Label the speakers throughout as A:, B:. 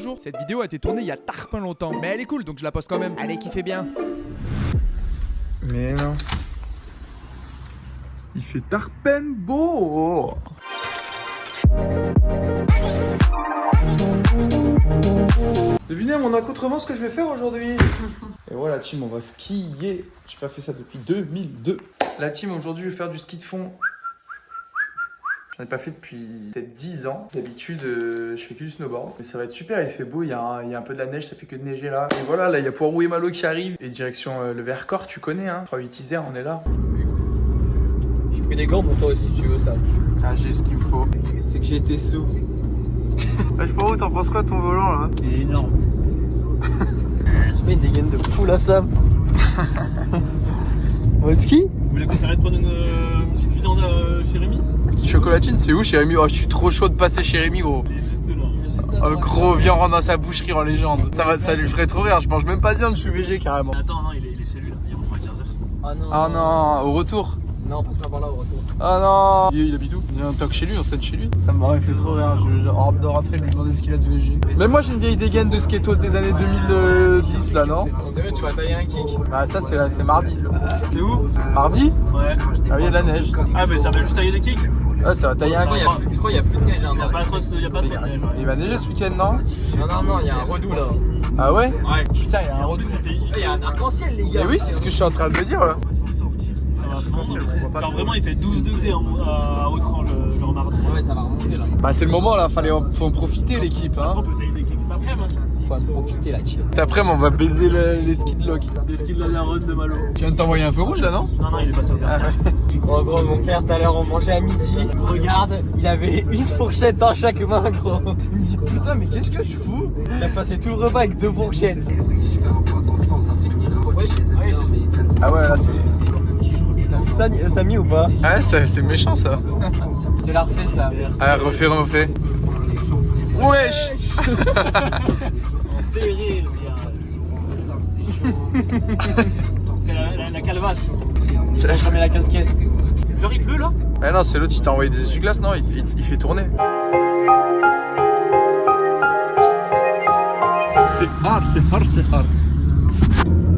A: bonjour. Cette vidéo a été tournée il y a tarpin longtemps, mais elle est cool donc je la poste quand même. Allez, kiffez bien.
B: Mais non. Il fait tarpin beau. Devinez à mon accoutrement ce que je vais faire aujourd'hui. Et voilà team, on va skier. J'ai pas fait ça depuis 2002. La team, aujourd'hui je vais faire du ski de fond. J'en ai pas fait depuis peut-être 10 ans. D'habitude, je fais que du snowboard. Mais ça va être super, il fait beau, il y a un peu de la neige, ça fait que de neiger là. Et voilà, là il y a Poirot et Malo qui arrivent. Et direction le Vercors, tu connais hein. 3-8 Isère, on est là.
C: J'ai pris des gants pour toi aussi si tu veux ça.
B: Ah, j'ai ce qu'il me faut.
C: C'est que j'ai été sous.
B: Poirot, t'en penses quoi de ton volant là?
C: Il est énorme. Je mets une dégaine de fou là, Sam. Au ski?
D: Vous voulez qu'on s'arrête prendre une petite viande chez Rémi?
B: Petite chocolatine, c'est où chez Rémi? Oh, je suis trop chaud de passer chez Rémi, gros.
D: Il est juste là.
B: Oh, gros, viens, on rentre dans sa boucherie en légende. Ça lui ferait trop rire. Je mange même pas de viande, je suis végé carrément.
D: Attends, non, il est chez lui là, il rentre à 15h.
C: Ah non.
B: Ah non, au retour.
C: Non, passe pas par là au retour.
B: Ah non. Il habite où? Il y a un toc chez lui, on scène chez lui. Ça m'aurait fait trop rire. J'ai hâte de rentrer et lui demander ce qu'il a de léger. Même moi, j'ai une vieille dégaine de skatos des années 2010 là, non?
C: On dirait que tu vas tailler un kick.
B: Ah, ça, c'est mardi ça.
D: T'es où?
B: Mardi?
D: Ouais.
B: Ah oui, il y a de la neige.
D: Ah, mais ça va juste tailler des kicks?
B: Ah, ça va tailler un kick.
C: Je crois qu'il y a plus de neige.
D: Il y a pas trop de neige.
B: Il va neiger ce week-end, non?
C: Non, il y a un redout là.
B: Ah ouais?
D: Ouais.
B: Putain, il y a un
D: En
B: retour.
D: plus, c'était.
C: Il y a un arc-en-ciel, les gars.
B: Mais oui, c'est ce que je suis en train de me dire là.
D: Ça va vraiment. Genre vraiment, il fait 12 degrés à Autran, genre mardi.
C: Ouais, ça va remonter là.
B: Bah, c'est le moment là, faut en profiter l'équipe. Hein.
D: On peut tailler des kicks cet après-midi.
C: Faut en profiter là, chill.
B: Après, on va baiser les skis de lock.
D: Les skis de la Daronne de Malo.
B: Tu viens de t'envoyer un feu rouge là, non?
D: Non, il est pas sur le gars.
C: Oh gros, mon père tout à l'heure on mangeait à midi. Regarde, il avait une fourchette dans chaque main, gros. Il me dit putain, mais qu'est-ce que je fous? Il a passé tout le repas avec 2 fourchettes.
B: Ah ouais, là c'est.
C: T'as vu ça, Samy ou pas?
B: Ah, c'est méchant ça.
C: C'est la refait ça.
B: Ah, refais. Wesh.
D: On sait rire, c'est la calvasse.
C: Je mets la casquette.
D: Genre, il pleut là?
B: Ah non, c'est l'autre, il t'a envoyé des essuie-glaces, non? Il fait tourner. C'est hard.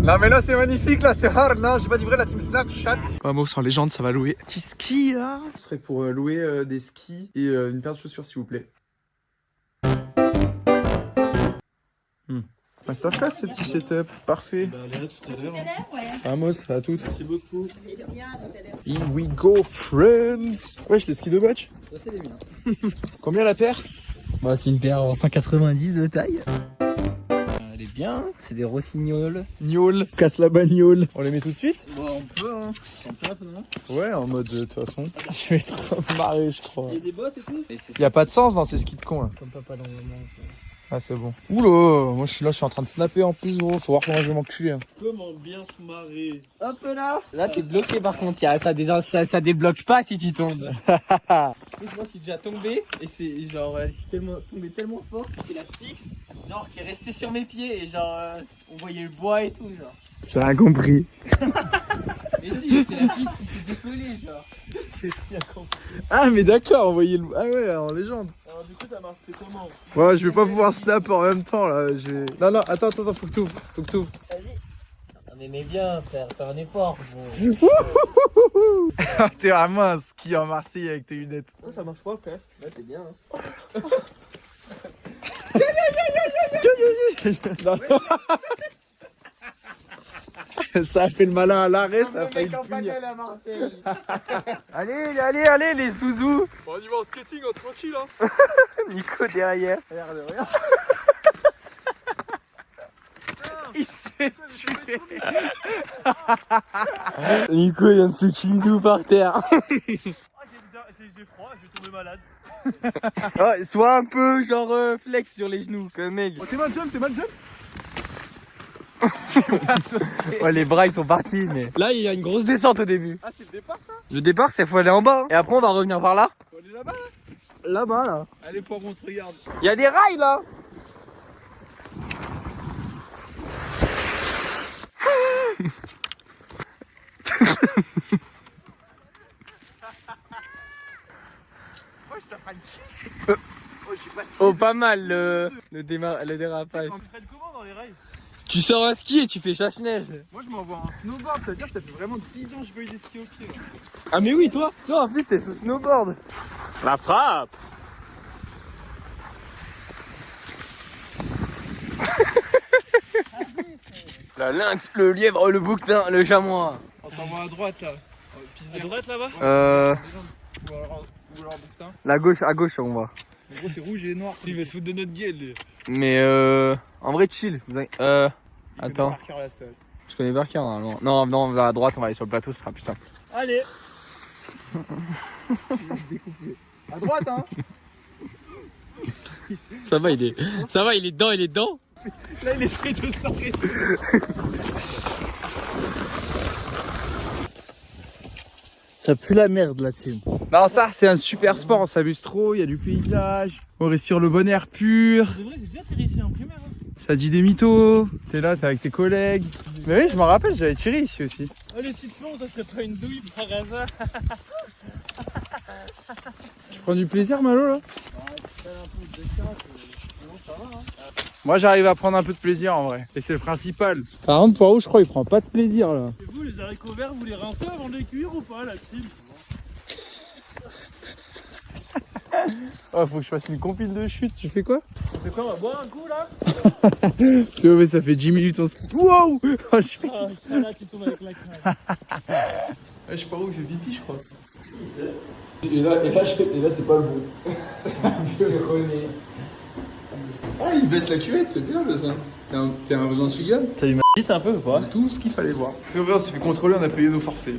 B: Non mais là c'est magnifique, là c'est hard, non, j'ai pas livré la team Snapchat. Vamos en légende, ça va louer. Petit ski là. Ce serait pour louer des skis et une paire de chaussures s'il vous plaît. Masterclass ce petit setup, parfait.
D: Bah, elle est là tout à l'heure.
B: Vamos, à toutes.
D: Merci beaucoup.
B: Here we go friends. Wesh, les skis de botch.
C: Ça c'est les miens.
B: Combien la paire?
C: Bah c'est une paire en 190 de taille. Elle est bien, c'est des rossignols.
B: Niol, casse la bagnole. On les met tout de suite?
C: Bah on peut hein. On tape non?
B: Ouais, en mode de toute façon. Je vais trop marrer, je crois.
D: Il y a des bosses et tout?
B: Y a pas de sens dans ces skis de con là.
C: Comme papa dans le moment.
B: Ah, c'est bon. Oula, moi je suis là, je suis en train de snapper en plus, gros. Faut voir comment je vais m'enculer. Hein.
D: Comment bien se marrer?
C: Hop là. Là t'es bloqué par contre, ça débloque pas si tu tombes. Moi je suis déjà tombé et c'est genre je suis tombé tellement fort que c'est la fixe genre qui est restée sur mes pieds et genre on voyait le bois et tout genre.
B: J'ai rien compris.
C: Mais si, c'est la fixe qui s'est dépelée genre.
B: Ah, mais d'accord, on voyait le. Ah ouais, en légende.
D: Alors, du coup, ça marche, c'est comment?
B: Ouais, je vais pas pouvoir snap en même temps là. Non, attends, faut que t'ouvres.
C: Vas-y. Mais bien frère, fais un effort gros.
B: T'es vraiment un ski en Marseille avec tes lunettes.
D: Oh, ça marche pas, frère.
C: Ouais t'es bien hein.
B: Non. Ça a fait le malin à l'arrêt, ça a failli le punir.
C: à Marseille.
B: Allez, les zouzous.
D: Bon, on y va en skating, on est tranquille, hein.
B: Nico derrière. Regarde. Il s'est tué.
C: Nico il vient de se kill tout par terre.
D: Ah, j'ai froid, je vais tomber malade.
C: Ouais, sois un peu genre flex sur les genoux comme mec.
B: Oh, t'es mal jump.
C: Ouais les bras ils sont partis mais. Là il y a une grosse descente au début.
B: Ah, c'est le départ ça?
C: Le départ c'est faut aller en bas. Et après on va revenir par là.
B: Faut aller là-bas là?
C: Là-bas là.
B: Allez, Poirot, on te regarde.
C: Il y a des rails là.
B: Oh, ça fera une chic.
C: Oh, pas mal le dérapage.
D: Tu freines comment dans les rails?
C: Tu sors un ski et tu fais chasse-neige.
A: Moi je m'envoie en snowboard, c'est-à-dire ça fait vraiment 10 ans que je veux des skis au pied. Là.
C: Ah, mais oui, toi en plus, t'es sous snowboard. La frappe. La lynx, le lièvre, le bouquetin, le chamois.
A: On s'envoie à droite là.
D: À droite là-bas?
A: Ou alors bouquetin.
C: La gauche, à gauche, on va.
A: En gros c'est rouge et noir.
D: Il va se foutre de notre gueule lui.
C: Mais en vrai, chill. Attends. Je connais Barker normalement. Non, non, on va à droite, on va aller sur le plateau, ce sera plus simple.
D: Allez.
A: À droite hein.
C: Ça va, il est dedans.
A: Là il essaye de s'arrêter.
C: Ça pue la merde là, team.
A: Non ça c'est un super sport, on s'amuse trop, il y a du paysage, on respire le bon air pur.
D: De vrai, j'ai déjà tiré ici en primaire. Hein.
A: Ça dit des mythos, t'es là, t'es avec tes collègues. Mais oui je m'en rappelle, j'avais tiré ici aussi.
D: Oh, les petites flons, ça serait pas une douille par hasard.
A: Tu prends du plaisir Malo là? Moi j'arrive à prendre un peu de plaisir en vrai, et c'est le principal. Par contre Poirot je crois il prend pas de plaisir là.
D: Et vous, les haricots verts, vous les rincez avant de les cuire ou pas, la team?
A: Oh faut que je fasse une compile de chute, tu fais quoi?
D: On fait quoi? On va boire un coup là?
A: Oh, mais ça fait 10 minutes on se... Wow. Oh, je suis...
D: Ah, ça là, tu tombes avec la crème.
A: je sais pas où je fais pipi je crois. Et là c'est pas le bon. C'est René. Ah il baisse la cuvette, c'est bien le ça. T'es un besoin sugar.
D: T'as eu ma bite un peu ou pas?
A: Tout ce qu'il fallait voir. Et on s'est fait contrôler, on a payé nos forfaits.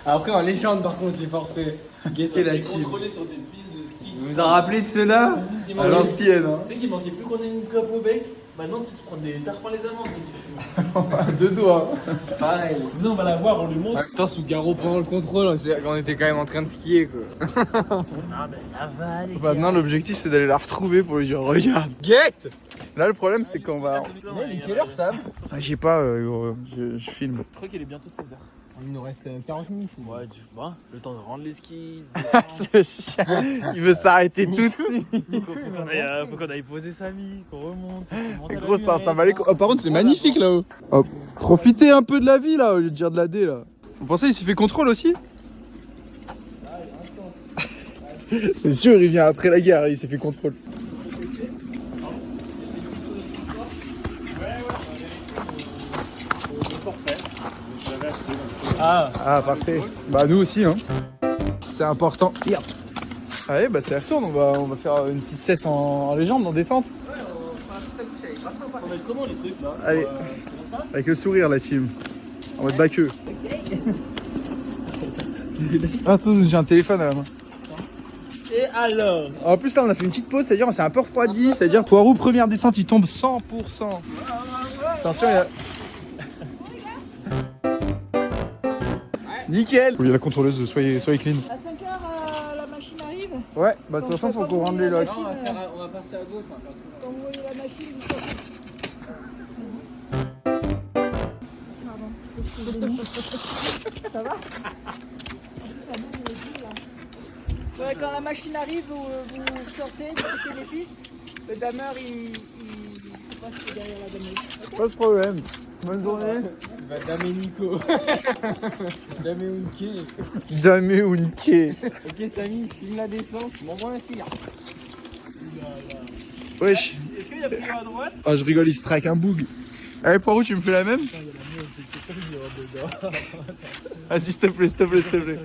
C: Après, en légende, par contre, les forfaits. Guettez la team.
D: Contrôlé sur des pistes de ski.
A: Vous vous en rappelez de ceux-là? À l'ancienne hein.
D: Tu sais qu'il manquait plus qu'on ait une clope au bec. Maintenant, tu prends des tarpins les amandes, tu fumes.
A: Deux doigts.
C: Pareil.
D: Non, on va la voir, on lui montre.
C: Attends, sous Garo pendant le contrôle, on était quand même en train de skier quoi.
D: Ah, ben ça va, les gars.
A: Maintenant l'objectif c'est d'aller la retrouver pour lui dire regarde.
C: Get.
A: Là le problème c'est qu'on va...
C: Il est quelle heure, Sam?
A: Ah, j'ai pas, je filme.
D: Je crois qu'il est bientôt 16h.
C: Il nous reste 40 minutes.
D: Ouais, tu vois, le temps de rendre les skis.
A: Ce chien, il veut s'arrêter tout de suite.
D: Faut qu'on aille poser Samy, qu'on remonte.
A: Et gros, ça valait. Oh, par contre, c'est magnifique là-haut. Oh, profitez un peu de la vie là, au lieu de dire de la D là. Vous pensez qu'il s'est fait contrôle aussi? C'est sûr, il vient après la guerre, il s'est fait contrôle. Ah, parfait. Bah, nous aussi, hein. C'est important. Yep. Allez, bah, c'est la retourne. On va faire une petite cesse en légende, en détente.
D: On va être comment les trucs là?
A: Allez, avec le sourire, la team. En mode baqueux. Ah, tous, j'ai un téléphone à la main.
D: Et alors?
A: En plus, là, on a fait une petite pause, c'est-à-dire on s'est un peu refroidi. C'est-à-dire, Poirot, première descente, il tombe 100%. Attention, il y a. Nickel. Oui, la contrôleuse, soyez clean.
E: À 5h, la machine arrive.
A: Ouais, bah de toute façon, faut qu'on rende les locks.
C: On va passer à gauche.
E: Quand vous voyez la machine, vous sortez. Pardon. Excusez-moi. Ça va? Ouais, quand la machine arrive, vous sortez, vous quittez les pistes. Le dameur, il passe derrière la dameuse.
A: Pas de problème. Bonne journée.
C: Bah, Damé Nico. Damé Unke.
A: Damé Unke.
C: Ok, Samy, filme la descente, m'envoie un tir.
A: Wesh.
D: Est-ce qu'il y a plus à droite?
A: Oh, je rigole, il se traque un boug. Allez, Poirot, tu me fais la même? Vas-y, s'il te plaît.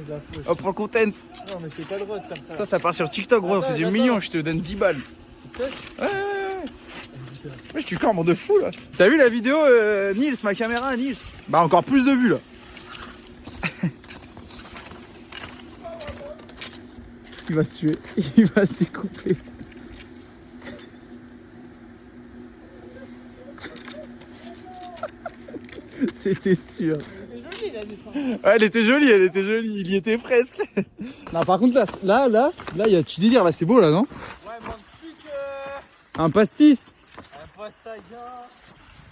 A: Oh, prends content.
D: Non, mais c'est pas le droit de faire ça.
A: Ça part sur TikTok, gros, on fait des millions, je te donne 10 balles.
D: C'est
A: Ouais. Wesh, tu cambres de fou là. T'as vu la vidéo, Nils, ma caméra, Nils? Bah, encore plus de vues là. Il va se tuer, il va se découper. C'était sûr. Ouais, elle était jolie, il y était presque. Non, par contre, là, il y a du délire, là, c'est beau là, non?
D: Ouais, manque plus que.
A: Un pastis.
D: Un passage,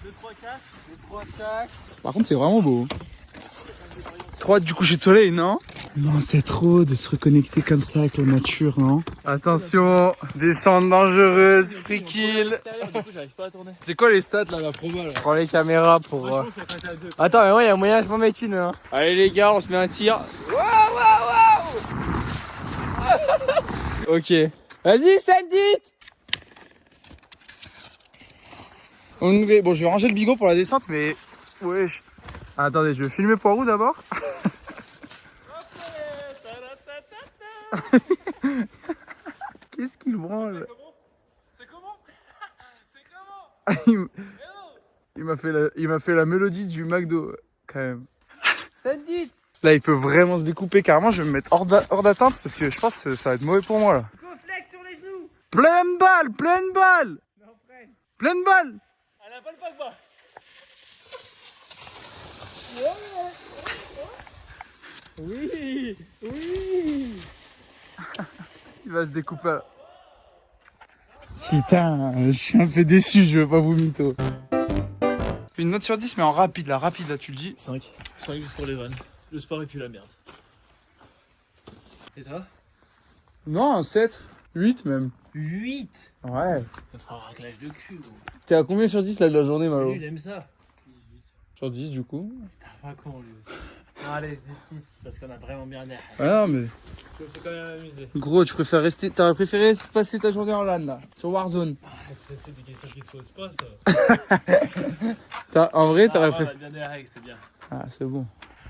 D: 2, 3, 4. 2, 3, 4.
A: Par contre, c'est vraiment beau. 3 du coucher de soleil, non?
B: Non, c'est trop de se reconnecter comme ça avec la nature, non? Attention, descente dangereuse, free kill.
D: Du coup, j'arrive pas à tourner.
A: C'est quoi les stats là, la promo là?
B: Prends les caméras pour...
D: Moi, je pense que ça va être à 2.
C: Attends, mais moi, il y a moyen, je m'en mets une. Hein. Allez, les gars, on se met un tir. Ok. Vas-y, Sandit.
B: Bon, je vais ranger le bigot pour la descente, mais... Wesh. Attendez, je vais filmer Poirou d'abord. Qu'est-ce qu'il branle?
D: C'est comment? C'est comment?
B: Il m'a fait la mélodie du McDo, quand même.
C: Sandit.
B: Là, il peut vraiment se découper carrément. Je vais me mettre hors d'atteinte parce que je pense que ça va être mauvais pour moi, là.
E: Go flex sur les genoux.
B: Pleine balle! Pleine balle!
E: Non, freine.
B: Pleine balle!
D: Elle a pas le paquebot.
C: Oui. Oui.
B: Il va se découper. Putain, je suis un peu déçu, je veux pas vous mytho. Une note sur 10, mais en rapide là, tu le dis.
D: 5. 5 juste pour les vannes. Le sport et puis la merde. Et toi?
B: Non, un 7, 8 même.
D: 8.
B: Ouais.
D: Ça fera un raclage de cul, gros.
B: T'es à combien sur 10 là de la journée, Malo?
D: Lui, il aime ça. 18.
B: Sur 10 du coup.
D: T'as pas con, lui. Non, allez, 10-6, parce qu'on a vraiment bien l'air.
B: Ouais, non, mais.
D: Je me suis quand même amusé.
B: Gros, tu préfères rester. T'aurais préféré passer ta journée en LAN là, sur Warzone.
D: C'est des questions qui se posent pas, ça.
B: En vrai, t'aurais
D: On
B: préféré.
D: a bien des règles, c'est bien.
B: Ah, c'est bon.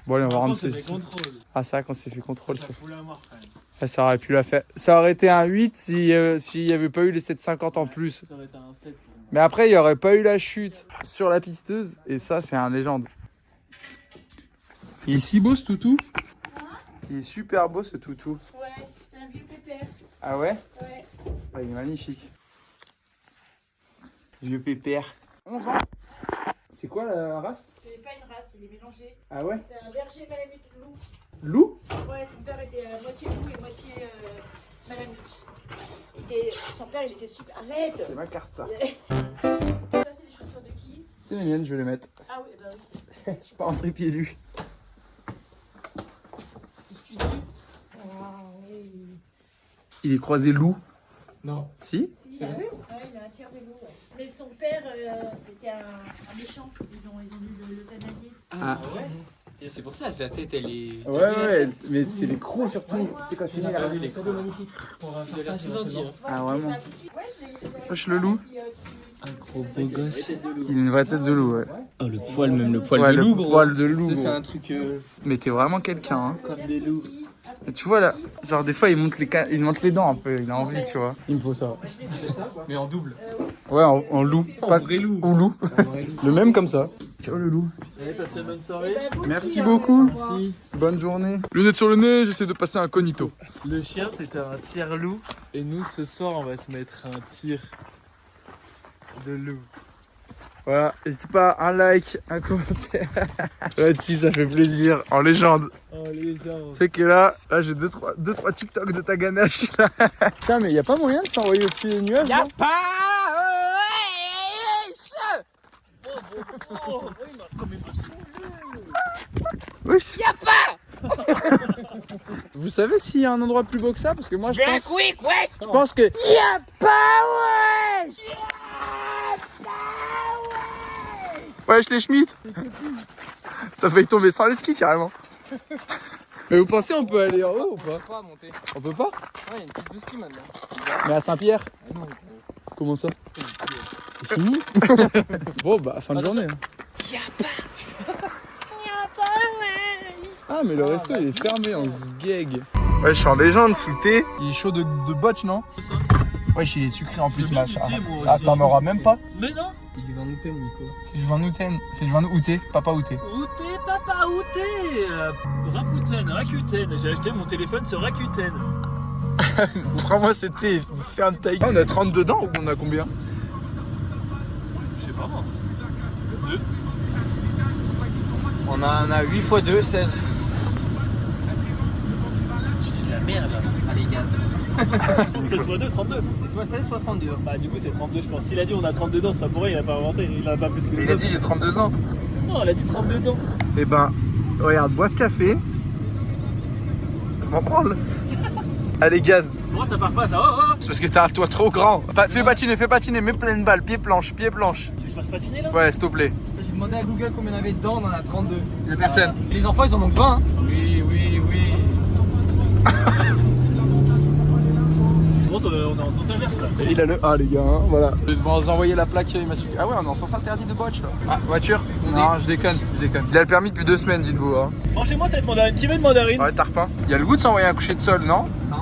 B: Bon, allez, on va rendre
D: c'est
B: ceci.
D: des contrôles.
B: Ah, c'est vrai qu'on s'est fait contrôle,
D: Ça
B: ça.
D: fout la mort, quand même.
B: Ah, ça aurait pu la faire. Ça aurait été un 8 s'il n'y avait pas eu les 750 en plus.
D: Ça aurait été un 7 pour moi.
B: Mais après, il n'y aurait pas eu la chute sur la pisteuse. Et ça, c'est un légende. Il est si beau ce toutou. Il est super beau ce toutou.
E: Ouais, c'est un vieux pépère.
B: Ah ouais?
E: Ouais.
B: Ah, il est magnifique. Vieux pépère. 11 ans. C'est quoi la race?
E: C'est pas une race, il est mélangé.
B: Ah ouais?
E: C'est un berger malamute loup.
B: Loup?
E: Ouais, son père était moitié loup et moitié malamute. Son père, il était super. Arrête!
B: C'est ma carte ça.
E: Ça, c'est les chaussures de qui?
B: C'est les miennes, je vais les mettre.
E: Ah oui, bah oui.
B: Je suis pas rentré pieds nus.
D: Qu'est-ce qu'il dit?
E: Ah oui.
B: Il est croisé loup.
D: Non.
B: Si?
E: Il a vu? Ouais, il a un tiers de loup. Ouais. Mais son père, c'était un méchant. Ils ont dû l'euthanasier.
B: Ah
D: ouais?
C: Et c'est pour ça que la tête, elle est.
B: Ouais, mais c'est les crocs surtout. Tu sais, quand il est là.
C: les
D: cadeau magnifique.
C: Il a l'air tout gentil. Hein.
B: Ah, vraiment.
E: Ouais, je l'ai
B: Wesh, le loup.
C: Un gros beau gosse.
B: Il a une vraie tête de loup, ouais.
C: Oh, le poil, même le poil
B: Ouais,
C: de
B: le
C: loup, gros.
B: poil de loup,
C: Ça, c'est
B: gros.
C: un truc
B: Mais t'es vraiment quelqu'un, hein.
C: comme des loups.
B: Et tu vois là, genre des fois il monte les dents un peu, il a envie, tu vois.
C: Il me faut ça. Mais en double.
B: Ouais, en loup. Pas
C: vrai loup.
B: ou loup. Le même comme ça. Ciao le loup.
D: Allez, passez une bonne soirée.
B: Merci beaucoup.
D: Merci.
B: Bonne journée. Lunettes sur le nez, j'essaie de passer un cognito.
D: Le chien, c'était un tir loup. Et nous, ce soir, on va se mettre un tir de loup.
B: Voilà, n'hésitez pas un like, un commentaire. Là-dessus, ça fait plaisir, en légende.
D: Oh, les gens.
B: Tu sais que là j'ai 2-3 TikTok de ta ganache là. Putain, mais y a pas moyen de s'envoyer au-dessus des nuages?
C: Y'a
B: non
C: pas.
D: Oh, il m'a quand même
B: Wesh. Y'a pas. Vous savez s'il y a un endroit plus beau que ça? Parce que moi je pense que...
E: Y'a pas, wesh!
B: Wesh les Schmitt. T'as failli tomber sans les skis carrément. Mais vous pensez on peut aller en haut ou pas?
C: On peut pas monter.
B: On peut pas?
C: Ouais, il y a une piste de ski maintenant.
B: Mais à Saint-Pierre?
C: Ah non.
B: Comment ça? C'est fini? Bon bah fin de journée.
E: Y'a pas, wesh!
B: Ah mais le resto il est fermé, on se gag. Ouais je suis en légende sous le thé. Il est chaud de botch non? Ouais il est sucré en plus
D: bien
B: machin.
D: goûté, moi aussi.
B: Ah t'en auras même pas?
D: Mais non.
C: C'est du vin Nutella, Nico.
B: C'est du vin Nuten, c'est du vin outé, papa outé.
D: Outé, papa, outé. Rakuten, Rakuten. J'ai acheté mon téléphone sur Rakuten.
B: Prends-moi ce thé, ferme ta gueule. On a 30 dedans ou on a combien?
D: Je sais pas moi. 2.
C: On en a 8 x 2, 16.
D: C'est de la merde.
C: Allez, gaz.
D: 16 x 2, 32.
C: C'est soit 16, soit 32.
D: Bah, du coup, c'est 32, je pense. S'il a dit on a 32 dents, c'est pas pour rien, il a pas inventé. Il en a pas plus que
B: Il
D: les
B: a
D: autres.
B: dit j'ai 32 ans.
D: Non, elle a dit 32 dents.
B: Et ben, regarde, bois ce café. m'en branle. Allez, gaz.
C: Moi ça part pas ça. Oh, oh.
B: C'est parce que t'as un toit trop grand. Fais patiner, mets pleine balle, pied planche.
C: Tu veux que je fasse patiner là?
B: Ouais, s'il te plaît.
C: J'ai demandé à Google combien il y en avait dedans, on en a 32.
B: Y'a personne.
C: Et les enfants ils en ont 20. Hein. Oui. Bon, on est en sens inverse là.
B: Il a le A, les gars, hein, voilà. Je vais vous envoyer la plaque immatriculée. Ah ouais, on est en sens interdit de botch là. Ah, voiture? Non, je déconne. Il a le permis depuis 2 semaines, dites-vous. Hein.
C: Bon, chez moi ça va être mandarine. Qui veut une mandarine?
B: Ouais, tarpin. Il y a le goût de s'envoyer un coucher de sol, non?
C: Non.